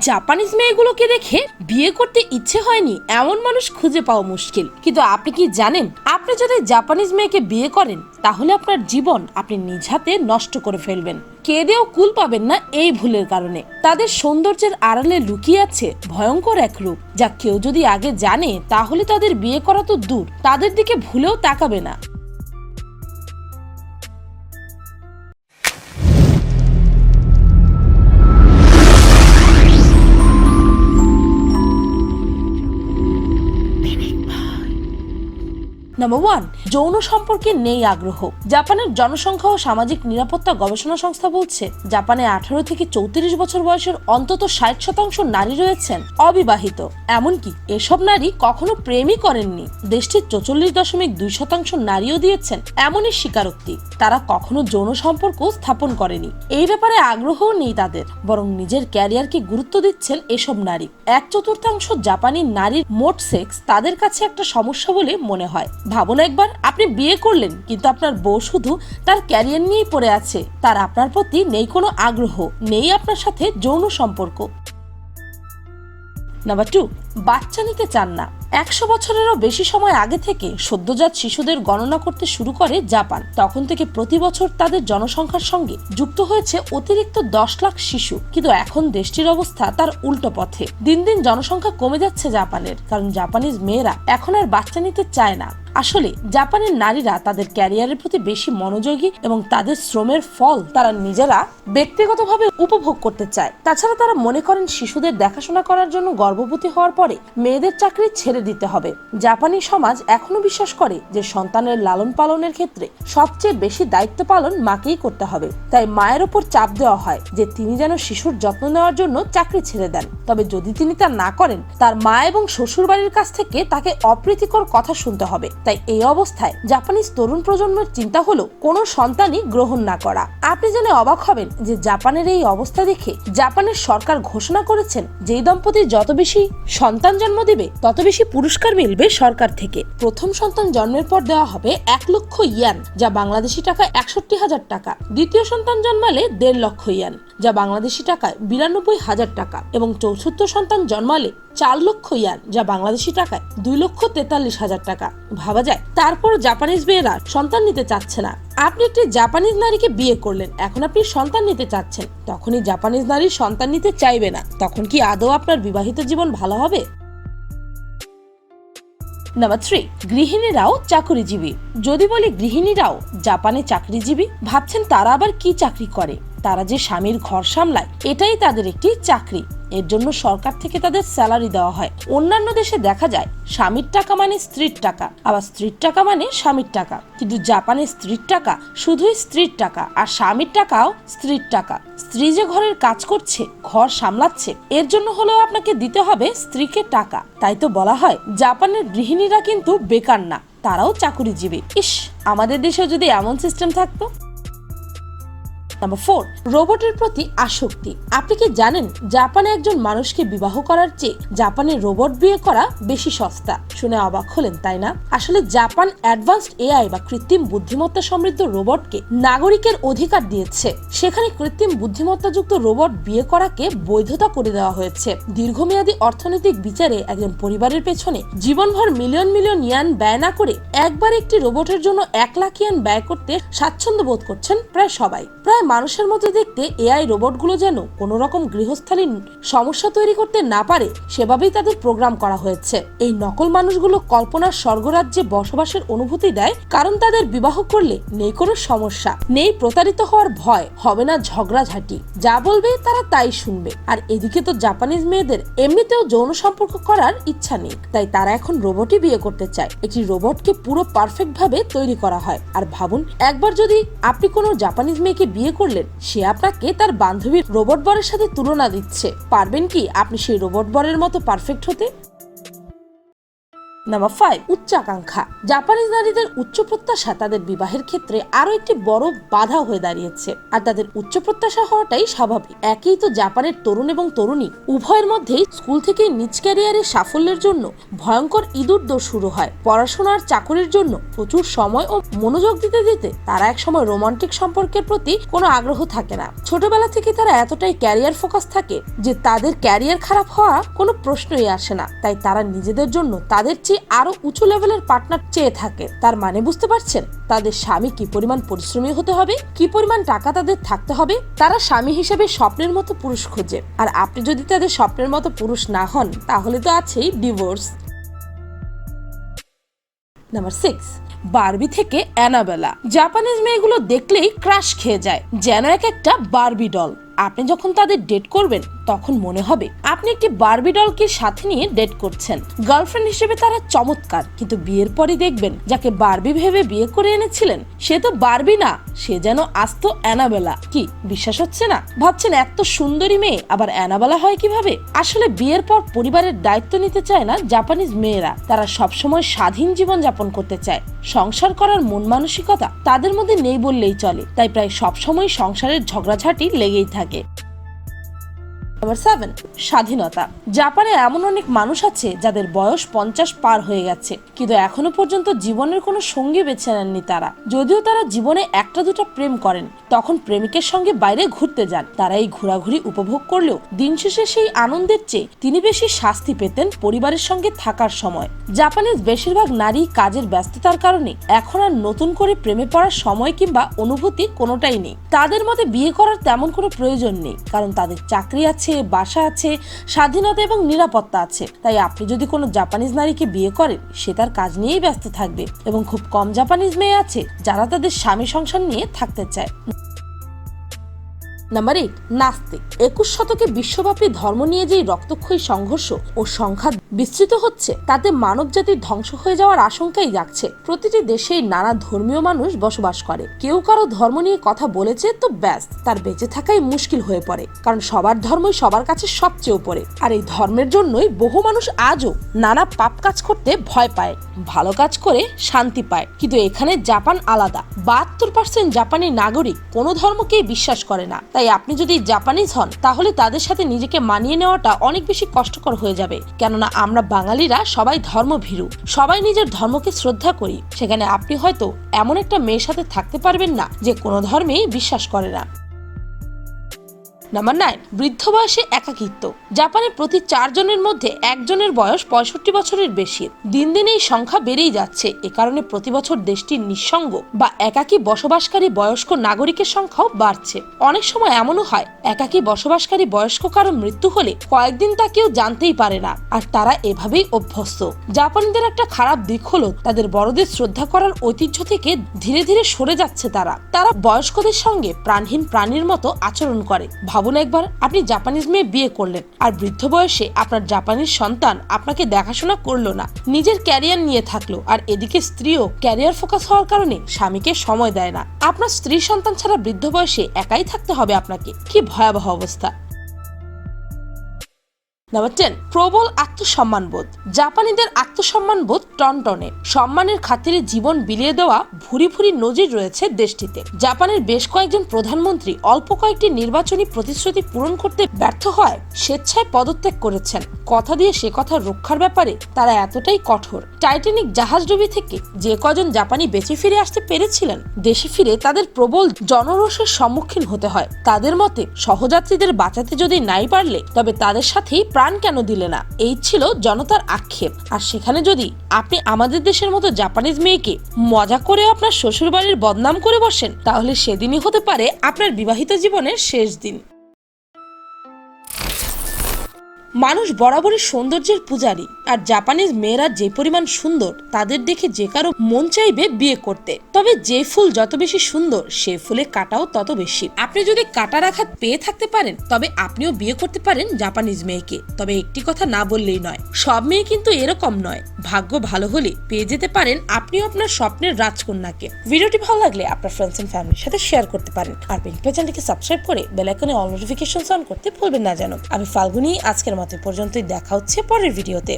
Japanese মেয়েগুলোকে দেখে বিয়ে করতে ইচ্ছে হয়নি এমন মানুষ খুঁজে পাওয়া মুশকিল। কিন্তু আপনি কি জানেন, আপনি যদি জাপানিজ মেয়েকে বিয়ে করেন তাহলে আপনার জীবন আপনি নিজ হাতে নষ্ট করে ফেলবেন। কেঁদেও কুল পাবেন না এই ভুলের কারণে। তাদের সৌন্দর্যের আড়ালে লুকিয়ে আছে ভয়ঙ্কর এক রূপ, যা কেউ যদি আগে জানে তাহলে তাদের বিয়ে করা তো দূর, তাদের দিকে ভুলেও তাকাবে না। নাম্বার 1, যৌন সম্পর্কে নেই আগ্রহ। জাপানের জনসংখ্যা ও সামাজিক নিরাপত্তা গবেষণা সংস্থা বলছে, জাপানে 18 থেকে 34 বছর বয়সের অন্তত 60% নারী রয়েছেন অবিবাহিত। এমনকি এসব নারী কখনো প্রেমই করেননি। দেশটির 44.2% নারীও দিয়েছেন এমনই স্বীকারোক্তি, তারা কখনো যৌন সম্পর্ক স্থাপন করেনি। এই ব্যাপারে আগ্রহও নেই তাদের, বরং নিজের ক্যারিয়ারকে গুরুত্ব দিচ্ছেন এসব নারী। 1/4 জাপানি নারীর মোট সেক্স তাদের কাছে একটা সমস্যা বলে মনে হয়। ভাবুন একবার, আপনি বিয়ে করলেন কিন্তু আপনার বউ শুধু তার ক্যারিয়ার নিয়েই পড়ে আছে, তার আপনার প্রতি নেই কোনো আগ্রহ, নেই আপনার সাথে যৌন সম্পর্ক। নাম্বার 2, বাচ্চা নিতে চান না। 100 বছরেরও বেশি সময় আগে থেকে সদ্যজাত শিশুদের গণনা করতে শুরু করে জাপান। তখন থেকে প্রতি বছর তাদের জনসংখ্যার সঙ্গে যুক্ত হয়েছে অতিরিক্ত 10 লাখ শিশু। কিন্তু এখন দেশটির অবস্থা তার উল্টো পথে। দিন দিন জনসংখ্যা কমে যাচ্ছে জাপানের, কারণ জাপানিজ মেয়েরা এখন আর বাচ্চা নিতে চায় না। আসলে জাপানের নারীরা তাদের ক্যারিয়ারের প্রতি বেশি মনোযোগী এবং তাদের শ্রমের ফল তারা নিজেরা ব্যক্তিগতভাবে উপভোগ করতে চায়। তাছাড়া তারা মনে করেন শিশুদের দেখাশোনা করার জন্য গর্ভবতী হওয়ার পরে মেয়েদের চাকরি ছেড়ে দিতে হবে। জাপানি সমাজ এখনো বিশ্বাস করে যে সন্তানের লালন পালনের ক্ষেত্রে সবচেয়ে বেশি দায়িত্ব পালন মাকেই করতে হবে। তাই মায়ের ওপর চাপ দেওয়া হয় যে তিনি যেন শিশুর যত্ন নেওয়ার জন্য চাকরি ছেড়ে দেন। তবে যদি তিনি তা না করেন, তার মা এবং শ্বশুর বাড়ির কাছ থেকে তাকে অপ্রীতিকর কথা শুনতে হবে। তাই এই অবস্থায় জাপানিজ তরুণ প্রজন্মের চিন্তা হলো কোনো সন্তানই গ্রহণ না করা। আপনি জেনে অবাক হবেন যে জাপানের এই অবস্থা দেখে জাপানের সরকার ঘোষণা করেছেন, যেই দম্পতি যত বেশি সন্তান জন্ম দেবে তত বেশি পুরস্কার মিলবে সরকার থেকে। প্রথম সন্তান জন্মের পর দেওয়া হবে 1 লক্ষ ইয়েন, যা বাংলাদেশি টাকায় 61,000 টাকা। দ্বিতীয় সন্তান জন্মালে 1.5 লক্ষ ইয়েন, যা বাংলাদেশি টাকায় 92,000 টাকা, এবং চতুর্থ সন্তান জন্মালে 4 লক্ষ ইয়েন, যা বাংলাদেশি টাকায় 2,43,000 টাকা। ভাবা যায়। তারপর জাপানিজ মেয়েরা সন্তান নিতে চাচ্ছে না। আপনি একটি জাপানিজ নারীকে বিয়ে করলেন, এখন আপনি সন্তান নিতে চাচ্ছেন, তখনই জাপানিজ নারী সন্তান নিতে চাইবে না। তখন কি আদৌ আপনার বিবাহিত জীবন ভালো হবে? নাম্বার 3, গৃহিণীরাও চাকরিজীবী। যদি বলি গৃহিণীরাও জাপানে চাকরিজীবী, ভাবছেন তারা আবার কি চাকরি করে? তারা যে স্বামীর ঘর সামলায়, এটাই তাদের একটি চাকরি। এর জন্য সরকার থেকে তাদের স্যালারি দেওয়া হয়। অন্যান্য দেশে দেখা যায় স্বামীর টাকা মানে স্ত্রীর টাকা, আবার স্ত্রীর টাকা মানে স্বামীর টাকা। কিন্তু জাপানের স্ত্রীর টাকা শুধুই স্ত্রীর টাকা, আর স্বামীর টাকাও স্ত্রীর টাকা। স্ত্রী যে ঘরের কাজ করছে, ঘর সামলাচ্ছে, এর জন্য হলেও আপনাকে দিতে হবে স্ত্রীকে টাকা। তাই তো বলা হয় জাপানের গৃহিণীরা কিন্তু বেকার না, তারাও চাকরিজীবী। ইস, আমাদের দেশেও যদি এমন সিস্টেম থাকতো। নাম্বার 4, রোবটের প্রতি আসক্তি। আপনি কি জানেন জাপানে একজন মানুষকে বিবাহ করার চেয়ে জাপানে রোবট বিয়ে করা বেশি সস্তা? শুনে অবাক হলেন, তাই না? আসলে জাপান অ্যাডভান্সড এআই বা কৃত্রিম বুদ্ধিমত্তা সমৃদ্ধ রোবটকে নাগরিকের অধিকার দিয়েছে। সেখানে কৃত্রিম বুদ্ধিমত্তাযুক্ত রোবট বিয়ে করাকে বৈধতা করে দেওয়া হয়েছে। দীর্ঘমেয়াদী অর্থনৈতিক বিচারে একজন পরিবারের পেছনে জীবনভর মিলিয়ন মিলিয়ন ইয়ান ব্যয় না করে একবার একটি রোবটের জন্য 1 লাখ ইয়ান ব্যয় করতে স্বাচ্ছন্দ্য বোধ করছেন প্রায় সবাই। প্রায় মানুষের মতো দেখতে এআই রোবটগুলো যেন কোনো রকম গৃহস্থালী সমস্যা তৈরি করতে না পারে, সেভাবেই তাদের প্রোগ্রাম করা হয়েছে। এই নকল মানুষগুলো কল্পনার স্বর্গরাজ্যে বসবাসের অনুভূতি দেয়, কারণ তাদের বিবাহ করলে নেই কোনো সমস্যা, নেই প্রতারিত হওয়ার ভয়, হবে না ঝগড়াঝাটি, যা বলবে তারা তাই শুনবে। আর এদিকে তো জাপানিজ মেয়েদের এমনিতেও যৌন সম্পর্ক করার ইচ্ছা নেই, তাই তারা এখন রোবটই বিয়ে করতে চায়। একটি রোবটকে পুরো পারফেক্ট ভাবে তৈরি করা হয়। আর ভাবুন একবার, যদি আপনি কোনো জাপানিজ মেয়েকে বিয়ে করলেন, সে আপনাকে তার বান্ধবীর রোবট বরের সাথে তুলনা দিচ্ছে, পারবেন কি আপনি সেই রোবট বরের মতো পারফেক্ট হতে? নাম্বার 5, উচ্চাকাঙ্ক্ষা। জাপানিজ নারীদের উচ্চ প্রত্যাশা তাদের বিবাহের ক্ষেত্রে আরো একটি বড় বাধা হয়ে দাঁড়িয়েছে, আর তাদের উচ্চ প্রত্যাশা হওয়াটাই স্বাভাবিক। একই তো জাপানের তরুণ এবং তরুণী উভয়ের মধ্যেই স্কুল থেকে নিজ ক্যারিয়ারের সাফল্যের জন্য ভয়ঙ্কর ইঁদুর দৌড় শুরু হয়। পড়াশোনার চাকরির জন্য প্রচুর সময় ও মনোযোগ দিতে দিতে তারা একসময় রোমান্টিক সম্পর্কের প্রতি কোনো আগ্রহ থাকে না। ছোটবেলা থেকে তারা এতটাই ক্যারিয়ার ফোকাস থাকে যে তাদের ক্যারিয়ার খারাপ হওয়া কোনো প্রশ্নই আসে না। তাই তারা নিজেদের জন্য তাদের চেয়ে আরো উঁচু লেভেলের পার্টনার চেয়ে থাকে। তার মানে বুঝতে পারছেন তাদের স্বামী কি পরিমাণ পরিশ্রমী হতে হবে, কি পরিমাণ টাকা তাদের থাকতে হবে। তারা স্বামী হিসেবে স্বপ্নের মতো পুরুষ খোঁজে, আর আপনি যদি তাদের স্বপ্নের মতো পুরুষ না হন তাহলে তো আছেই ডিভোর্স। নাম্বার 6, বারবি থেকে অ্যানাবেলা। জাপানিজ মেয়েগুলো দেখলেই ক্রাশ খেয়ে যায়, যেন একটা বারবি ডল। আপনি যখন তাদের ডেট করবেন তখন মনে হবে আপনি একটি বারবি ডলকে সাথে নিয়ে ডেট করছেন। গার্লফ্রেন্ড হিসেবে তারা চমৎকার, কিন্তু বিয়ের পরই দেখবেন যাকে বারবি ভেবে বিয়ে করে এনেছিলেন সে তো বারবি না, সে যেন আস্ত অ্যানাবেলা। কি বিশ্বাস হচ্ছে না? ভাবছেন এত সুন্দরী মেয়ে আবার অ্যানাবেলা হয় কিভাবে? আসলে বিয়ের পর পরিবারের দায়িত্ব নিতে চায় না জাপানিজ মেয়েরা। তারা সবসময় স্বাধীন জীবন যাপন করতে চায়। সংসার করার মন মানসিকতা তাদের মধ্যে নেই বললেই চলে। তাই প্রায় সবসময় সংসারের ঝগড়াঝাটি লেগেই থাকে। নাম্বার 7, স্বাধীনতা। জাপানে এমন অনেক মানুষ আছে যাদের বয়স 50 পার হয়ে গেছে, কিন্তু এখনো পর্যন্ত জীবনের কোনো সঙ্গী বেছে নেননি তারা। যদিও তারা জীবনে একটা দুটা প্রেম করেন, তখন প্রেমিকের সঙ্গে বাইরে ঘুরতে যান। তারা এই ঘোরাঘুরি উপভোগ করলেও দিন শেষে সেই আনন্দের চেয়ে তিনি বেশি শাস্তি পেতেন পরিবারের সঙ্গে থাকার সময়। জাপানিজ বেশিরভাগ নারী কাজের ব্যস্ততার কারণে এখন আর নতুন করে প্রেমে পড়ার সময় কিংবা অনুভূতি কোনোটাই নেই। তাদের মতে বিয়ে করার তেমন কোনো প্রয়োজন নেই, কারণ তাদের চাকরি আছে, বাসা আছে, স্বাধীনতা এবং নিরাপত্তা আছে। তাই আপনি যদি কোনো জাপানিজ নারীকে বিয়ে করেন সে তার কাজ নিয়েই ব্যস্ত থাকবে, এবং খুব কম জাপানিজ মেয়ে আছে যারা তাদের স্বামী সংসার নিয়ে থাকতে চায়। নাম্বার 8, নাস্তিক। 21 শতকে বিশ্বব্যাপী ধর্ম নিয়ে যেই রক্তক্ষয়ী সংঘর্ষ ও সংঘাত বিস্তৃত হচ্ছে তাতে মানব জাতির ধ্বংস হয়ে যাওয়ার আশঙ্কাই জাগছে। প্রতিটি দেশেই নানা ধর্মীয় মানুষ বসবাস করে। কেউ কারো ধর্ম নিয়ে কথা বলেছে তো ব্যাস, তার বেঁচে থাকাই মুশকিল হয়ে পড়ে, কারণ সবার ধর্মই সবার কাছে সবচেয়ে উপরে। আর এই ধর্মের জন্যই বহু মানুষ আজও নানা পাপ কাজ করতে ভয় পায়, ভালো কাজ করে শান্তি পায়। কিন্তু এখানে জাপান আলাদা। 72% জাপানি নাগরিক কোনো ধর্মকেই বিশ্বাস করে না। তাই আপনি যদি জাপানিজ হন তাহলে তাদের সাথে নিজেকে মানিয়ে নেওয়াটা অনেক বেশি কষ্টকর হয়ে যাবে, কেননা আমরা বাঙালিরা সবাই ধর্মভীরু, সবাই নিজের ধর্মকে শ্রদ্ধা করি। সেখানে আপনি হয়তো এমন একটা মেয়ের সাথে থাকতে পারবেন না যে কোনো ধর্মেই বিশ্বাস করে না। নাম্বার 9, বৃদ্ধ বয়সে একাকিত্ব। জাপানে প্রতি 4 জনের মধ্যে একজনের বয়স 65 বছরের বেশি। দিন দিন এই সংখ্যা বেড়েই যাচ্ছে। এ কারণে প্রতি বছর দেশটির নিঃসঙ্গ বা একাকী বসবাসকারী বয়স্ক নাগরিকের সংখ্যাও বাড়ছে। অনেক সময় এমনও হয় একাকী বসবাসকারী বয়স্ক কারো মৃত্যু হলে কয়েকদিন তা কেউ জানতেই পারে না, আর তারা এভাবেই অভ্যস্ত। জাপানিদের একটা খারাপ দিক হলো তাদের বড়দের শ্রদ্ধা করার ঐতিহ্য থেকে ধীরে ধীরে সরে যাচ্ছে তারা। বয়স্কদের সঙ্গে প্রাণহীন প্রাণীর মতো আচরণ করে। ভাবুন একবার, আপনি জাপানিজ মেয়ে বিয়ে করলেন আর বৃদ্ধ বয়সে আপনার জাপানিজ সন্তান আপনাকে দেখাশোনা করলো না, নিজের ক্যারিয়ার নিয়ে থাকলো, আর এদিকে স্ত্রীও ক্যারিয়ার ফোকাস হওয়ার কারণে স্বামীকে সময় দেয় না। আপনার স্ত্রী সন্তান ছাড়া বৃদ্ধ বয়সে একাই থাকতে হবে আপনাকে। কি ভয়াবহ অবস্থা। নাম্বার 10, প্রবল আত্মসম্মানবোধ। জাপানিদের আত্মসম্মানবোধ টনটনে। সম্মানের খাতিরে জীবন বিলিয়ে দেওয়া ভুরি ভুরি নজির রয়েছে দেশটিতে। জাপানের বেশ কয়েকজন প্রধানমন্ত্রী অল্প কয়েকটি নির্বাচনী প্রতিশ্রুতি পূরণ করতে ব্যর্থ হয় স্বেচ্ছায় পদত্যাগ করেছেন। কথা দিয়ে সে কথা রক্ষার ব্যাপারে তারা এতটাই কঠোর। টাইটানিক জাহাজডুবি থেকে যে কজন জাপানি বেঁচে ফিরে আসতে পেরেছিলেন, দেশে ফিরে তাদের প্রবল জনরোষের সম্মুখীন হতে হয়। তাদের মতে সহযাত্রীদের বাঁচাতে যদি নাই পারলে তবে তাদের সাথেই প্রাণ কেন দিলে না, এই ছিল জনতার আক্ষেপ। আর সেখানে যদি আপনি আমাদের দেশের মতো জাপানিজ মেয়েকে মজা করে আপনার শ্বশুর বাড়ির বদনাম করে বসেন, তাহলে সেদিনই হতে পারে আপনার বিবাহিত জীবনের শেষ দিন। মানুষ বরাবরই সৌন্দর্যের পূজারী, আর জাপানিজ মেয়েরা যে পরিমাণ সুন্দর তাদের দেখে যে কারো মন চাইবে বিয়ে করতে। তবে যে ফুল যত বেশি সুন্দর সে ফুলে কাঁটাও তত বেশি। আপনি যদি কাঁটার আঘাত পেয়ে থাকতে পারেন তবে আপনিও বিয়ে করতে পারেন জাপানিজ মেয়েকে। তবে একটি কথা না বললেই নয়, সব মেয়ে কিন্তু এরকম নয়। ভাগ্য ভালো হলে পেয়ে যেতে পারেন আপনিও আপনার স্বপ্নের রাজকন্যাকে। ভিডিওটি ভালো লাগলে আপনার ফ্রেন্ডস এন্ড ফ্যামিলির সাথে শেয়ার করতে পারেন, আর চ্যানেলটিকে সাবস্ক্রাইব করে বেল আইকনে অল নোটিফিকেশন অন করতে ভুলবেন না যেন। আমি ফাল্গুনি, আজকের মতো পর্যন্তই। দেখা হচ্ছে পরের ভিডিওতে।